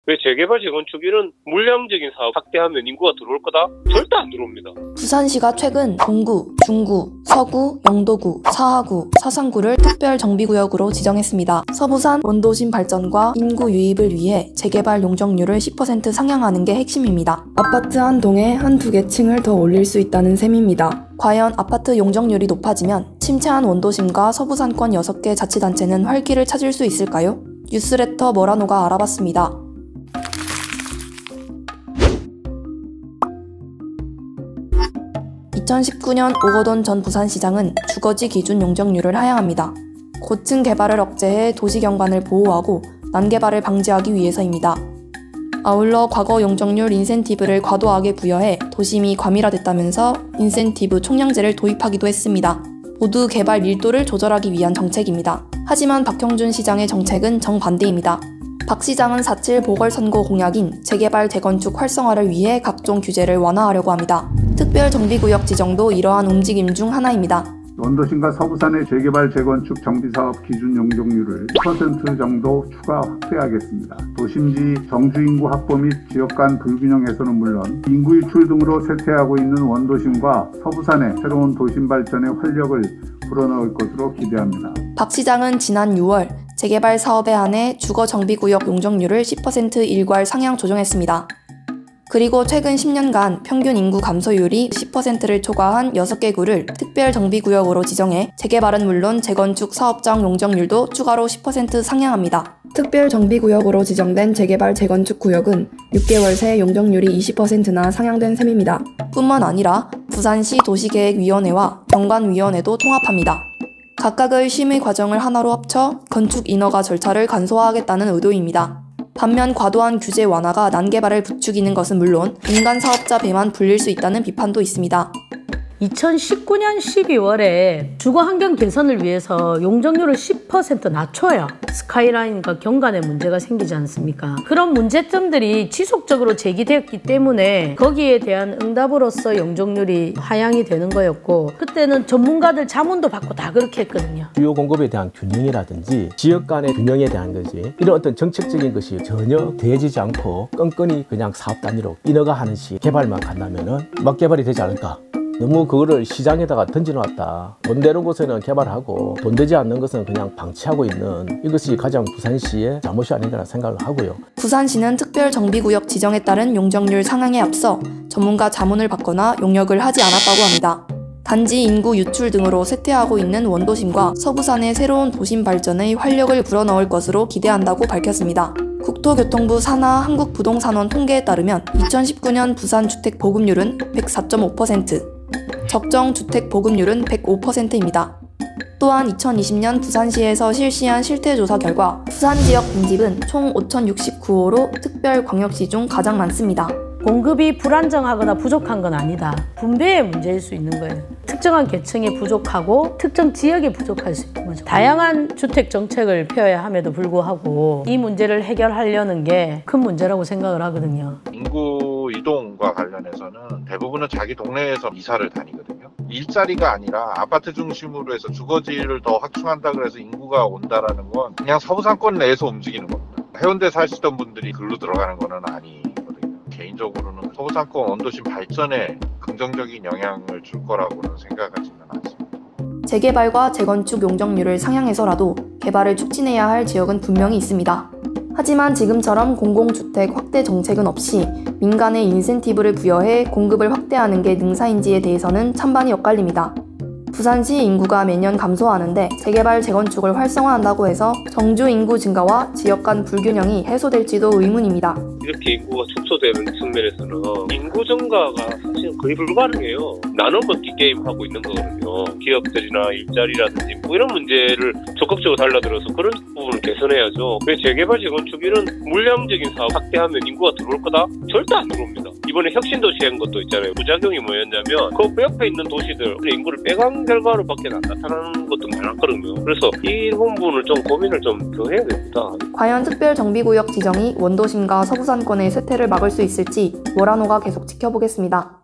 왜 재개발, 재건축 이런 물량적인 사업 확대하면 인구가 들어올 거다? 절대 안 들어옵니다. 부산시가 최근 동구, 중구, 서구, 영도구, 사하구, 사상구를 특별정비구역으로 지정했습니다. 서부산 원도심 발전과 인구 유입을 위해 재개발 용적률을 10% 상향하는 게 핵심입니다. 아파트 한 동에 한두 개 층을 더 올릴 수 있다는 셈입니다. 과연 아파트 용적률이 높아지면 침체한 원도심과 서부산권 6개 자치단체는 활기를 찾을 수 있을까요? 뉴스레터 머라노가 알아봤습니다. 2019년 오거돈 전 부산시장은 주거지 기준 용적률을 하향합니다. 고층 개발을 억제해 도시 경관을 보호하고 난개발을 방지하기 위해서입니다. 아울러 과거 용적률 인센티브를 과도하게 부여해 도심이 과밀화됐다면서 인센티브 총량제를 도입하기도 했습니다. 모두 개발 밀도를 조절하기 위한 정책입니다. 하지만 박형준 시장의 정책은 정반대입니다. 박 시장은 4.7 보궐선거 공약인 재개발, 재건축 활성화를 위해 각종 규제를 완화하려고 합니다. 특별정비구역 지정도 이러한 움직임 중 하나입니다. 원도심과 서부산의 재개발, 재건축 정비사업 기준 용적률을 10% 정도 추가 확대하겠습니다. 도심지 정주인구 확보 및 지역 간 불균형 해소는 물론 인구 유출 등으로 쇠퇴하고 있는 원도심과 서부산의 새로운 도심 발전에 활력을 불어넣을 것으로 기대합니다. 박 시장은 지난 6월 재개발 사업에 한해 주거정비구역 용적률을 10% 일괄 상향 조정했습니다. 그리고 최근 10년간 평균 인구 감소율이 10%를 초과한 6개 구를 특별정비구역으로 지정해 재개발은 물론 재건축 사업장 용적률도 추가로 10% 상향합니다. 특별정비구역으로 지정된 재개발, 재건축 구역은 6개월 새 용적률이 20%나 상향된 셈입니다. 뿐만 아니라 부산시 도시계획위원회와 경관위원회도 통합합니다. 각각의 심의 과정을 하나로 합쳐 건축 인허가 절차를 간소화하겠다는 의도입니다. 반면 과도한 규제 완화가 난개발을 부추기는 것은 물론 민간 사업자 배만 불릴 수 있다는 비판도 있습니다. 2019년 12월에 주거 환경 개선을 위해서 용적률을 10% 낮춰야 스카이라인과 경관에 문제가 생기지 않습니까? 그런 문제점들이 지속적으로 제기되었기 때문에 거기에 대한 응답으로서 용적률이 하향이 되는 거였고, 그때는 전문가들 자문도 받고 다 그렇게 했거든요. 주요 공급에 대한 균형이라든지 지역 간의 균형에 대한 거지, 이런 어떤 정책적인 것이 전혀 되어지지 않고 끈끈이 그냥 사업 단위로 인허가 하는 시 개발만 간다면은 막 개발이 되지 않을까. 너무 그거를 시장에다가 던져놨다. 돈 되는 곳에는 개발하고 돈 되지 않는 것은 그냥 방치하고 있는, 이것이 가장 부산시의 잘못이 아닌가 생각을 하고요. 부산시는 특별정비구역 지정에 따른 용적률 상향에 앞서 전문가 자문을 받거나 용역을 하지 않았다고 합니다. 단지 인구 유출 등으로 쇠퇴하고 있는 원도심과 서부산의 새로운 도심 발전의 활력을 불어넣을 것으로 기대한다고 밝혔습니다. 국토교통부 산하 한국부동산원 통계에 따르면 2019년 부산 주택 보급률은 104.5%, 적정 주택 보급률은 105%입니다. 또한 2020년 부산시에서 실시한 실태조사 결과 부산 지역 빈집은 총 5,069호로 특별광역시 중 가장 많습니다. 공급이 불안정하거나 부족한 건 아니다. 분배의 문제일 수 있는 거예요. 특정한 계층이 부족하고 특정 지역이 부족할 수 있는 거죠. 다양한 주택 정책을 펴야 함에도 불구하고 이 문제를 해결하려는 게 큰 문제라고 생각을 하거든요. 인구 이동과 관련해서는 대부분은 자기 동네에서 이사를 다니거든요. 일자리가 아니라 아파트 중심으로 해서 주거지를 더 확충한다 그래서 인구가 온다라는 건 그냥 서부상권 내에서 움직이는 겁니다. 해운대 사시던 분들이 글로 들어가는 거는 아니거든요. 개인적으로는 서부상권 원도심 발전에 긍정적인 영향을 줄 거라고는 생각하지는 않습니다. 재개발과 재건축 용적률을 상향해서라도 개발을 촉진해야 할 지역은 분명히 있습니다. 하지만 지금처럼 공공주택 확대 정책은 없이 민간에 인센티브를 부여해 공급을 확대하는 게 능사인지에 대해서는 찬반이 엇갈립니다. 부산시 인구가 매년 감소하는데 재개발, 재건축을 활성화한다고 해서 정주 인구 증가와 지역 간 불균형이 해소될지도 의문입니다. 이렇게 인구가 축소되는 측면에서는 인구 증가가 사실 거의 불가능해요. 나눠 먹기 게임 하고 있는 거거든요. 기업들이나 일자리라든지 뭐 이런 문제를 적극적으로 달라들어서 그런 부분을 개선해야죠. 왜 재개발, 재건축 이런 물량적인 사업 확대하면 인구가 들어올 거다? 절대 안 들어옵니다. 이번에 혁신도시 한 것도 있잖아요. 부작용이 뭐였냐면 그 옆에 있는 도시들 인구를 빼간 결과로밖에 안 나타나는 것도 많았거든요. 그래서 이 부분을 좀 고민을 좀 더 해야 됩니다. 과연 특별정비구역 지정이 원도심과 서부산권의 쇠퇴를 막을 수 있을지 머라노가 계속 지켜보겠습니다.